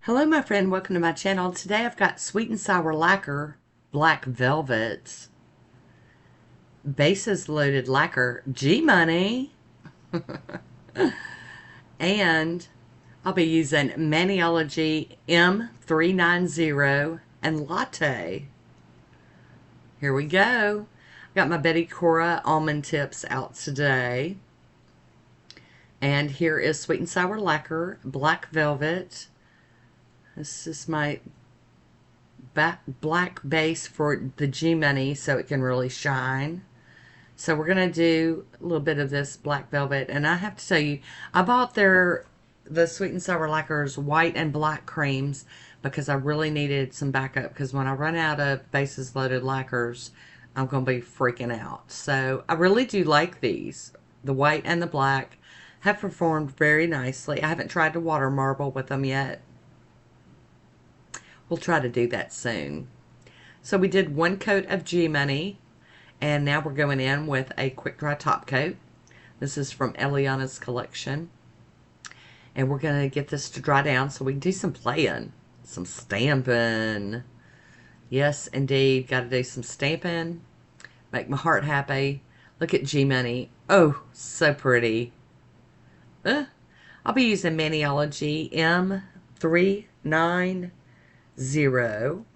Hello my friend, welcome to my channel. Today I've got Sweet and Sour Lacquer Black Velvet Bases Loaded Lacquer G-Money and I'll be using Maniology M390 and Latte. Here we go. I've got my Betty Cora almond tips out today. And here is Sweet and Sour Lacquer Black Velvet. This is my black base for the G-Money so it can really shine. So we're going to do a little bit of this black velvet. And I have to tell you, I bought the Sweet and Sour Lacquer's white and black creams because I really needed some backup. Because when I run out of bases loaded lacquers, I'm going to be freaking out. So I really do like these. The white and the black have performed very nicely. I haven't tried to water marble with them yet. We'll try to do that soon. So we did one coat of G-Money, and now we're going in with a quick dry top coat. This is from Eliana's collection. And we're going to get this to dry down so we can do some playing, some stamping. Yes, indeed, got to do some stamping. Make my heart happy. Look at G-Money. Oh, so pretty. I'll be using Maniology M390. I'm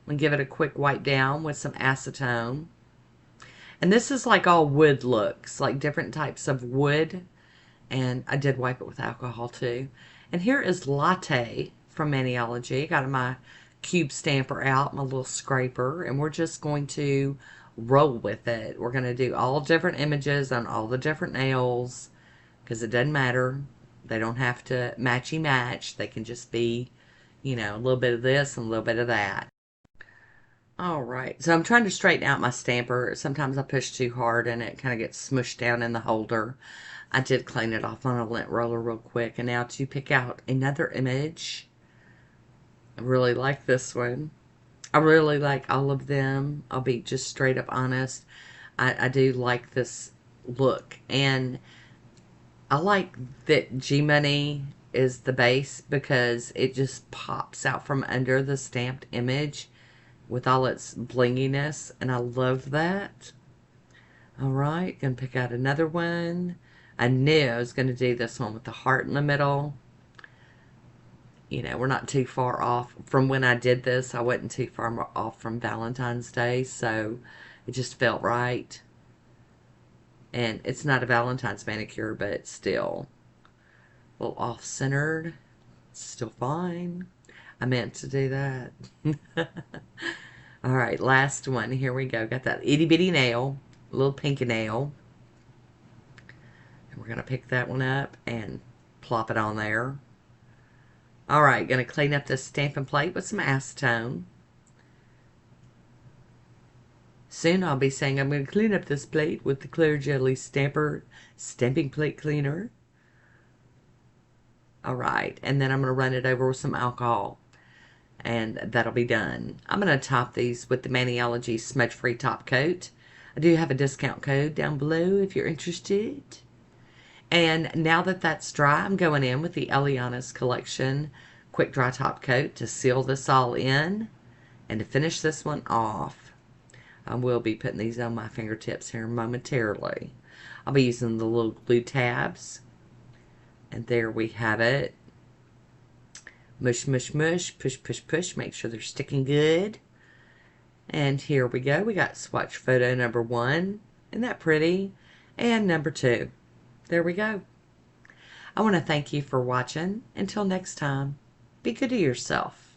going to give it a quick wipe down with some acetone. And this is like all wood looks, like different types of wood. And I did wipe it with alcohol too. And here is Latte from Maniology. Got my cube stamper out, my little scraper. And we're just going to roll with it. We're going to do all different images on all the different nails. Because it doesn't matter. They don't have to matchy match. They can just be, you know, a little bit of this and a little bit of that. All right, so I'm trying to straighten out my stamper. Sometimes I push too hard and it kind of gets smushed down in the holder. I did clean it off on a lint roller real quick. And now to pick out another image. I really like this one. I really like all of them. I'll be just straight up honest. I do like this look. And I like that G-Money is the base because it just pops out from under the stamped image with all its blinginess, and I love that. Alright, gonna pick out another one. I knew I was gonna do this one with the heart in the middle. You know, we're not too far off from when I did this. I wasn't too far off from Valentine's Day, so it just felt right. And it's not a Valentine's manicure, but still a little off-centered. Still fine. I meant to do that. Alright, last one. Here we go. Got that itty-bitty nail. A little pinky nail. And we're going to pick that one up and plop it on there. Alright, going to clean up this stamping plate with some acetone. Soon I'll be saying I'm going to clean up this plate with the ColorfulJuly stamping plate cleaner. Alright, and then I'm going to run it over with some alcohol. And that'll be done. I'm going to top these with the Maniology Smudge Free Top Coat. I do have a discount code down below if you're interested. And now that that's dry, I'm going in with the Eliana's collection Quick Dry Top Coat to seal this all in. And to finish this one off, I will be putting these on my fingertips here momentarily. I'll be using the little glue tabs. And there we have it. Mush, mush, mush, push, push, push. Make sure they're sticking good. And here we go. We got swatch photo number 1. Isn't that pretty? And number 2. There we go. I want to thank you for watching. Until next time, be good to yourself.